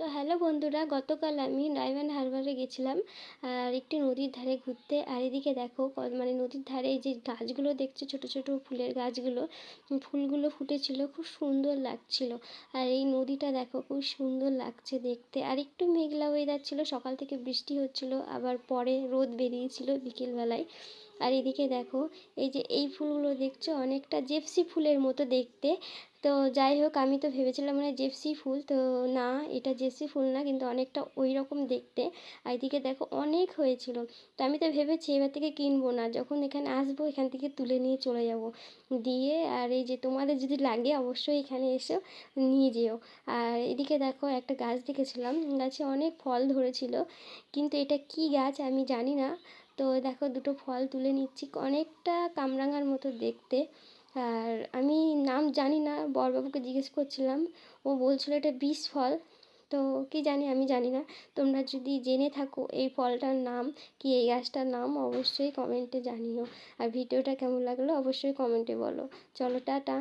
তো হ্যালো বন্ধুরা, গতকাল আমি ডায়মন্ড হারবারে গেছিলাম আর একটি নদীর ধারে ঘুরতে। আর এদিকে দেখো মানে নদীর ধারে এই যে গাছগুলো দেখছো, ছোট ছোট ফুলের গাছগুলো, ফুলগুলো ফুটেছিল, খুব সুন্দর লাগছিল। আর এই নদীটা দেখো, খুব সুন্দর লাগছে দেখতে। আর একটু মেঘলা ওয়েদার ছিল, সকাল থেকে বৃষ্টি হচ্ছিল, আবার পরে রোদ বেরিয়েছিল বিকেলবেলায়। আর এদিকে দেখো, এই যে এই ফুলগুলো দেখছো, অনেকটা জেপসি ফুলের মতো দেখতে। তো যাই হোক, আমি তো ভেবেছিলাম মানে জেপসি ফুল, তো না, এটা জেপসি ফুল না, কিন্তু অনেকটা ওই রকম দেখতে। আর এদিকে দেখো অনেক হয়েছিল। তো আমি তো ভেবেছি এবার থেকে কিনবো না, যখন এখানে আসবো এখান থেকে তুলে নিয়ে চলে যাব দিয়ে। আর এই যে তোমাদের যদি লাগে অবশ্যই এখানে এসে নিয়ে যেও। আর এদিকে দেখো একটা গাছ দেখেছিলাম, গাছে অনেক ফল ধরেছিল, কিন্তু এটা কি গাছ আমি জানি না। তো দেখো দুটো ফল তুলে নিচ্ছি, অনেকটা কামরাঙার মতো দেখতে। আর আমি নাম জানি না, বড়বাবুকে জিজ্ঞেস করছিলাম, ও বলছিল এটা বিষ ফল। তো কি জানি, আমি জানি না। তোমরা যদি জেনে থাকো এই ফলটার নাম কি, এই গাছটার নাম, অবশ্যই কমেন্টে জানিও। আর ভিডিওটা কেমন লাগলো অবশ্যই কমেন্টে বলো। চলো, টাটা।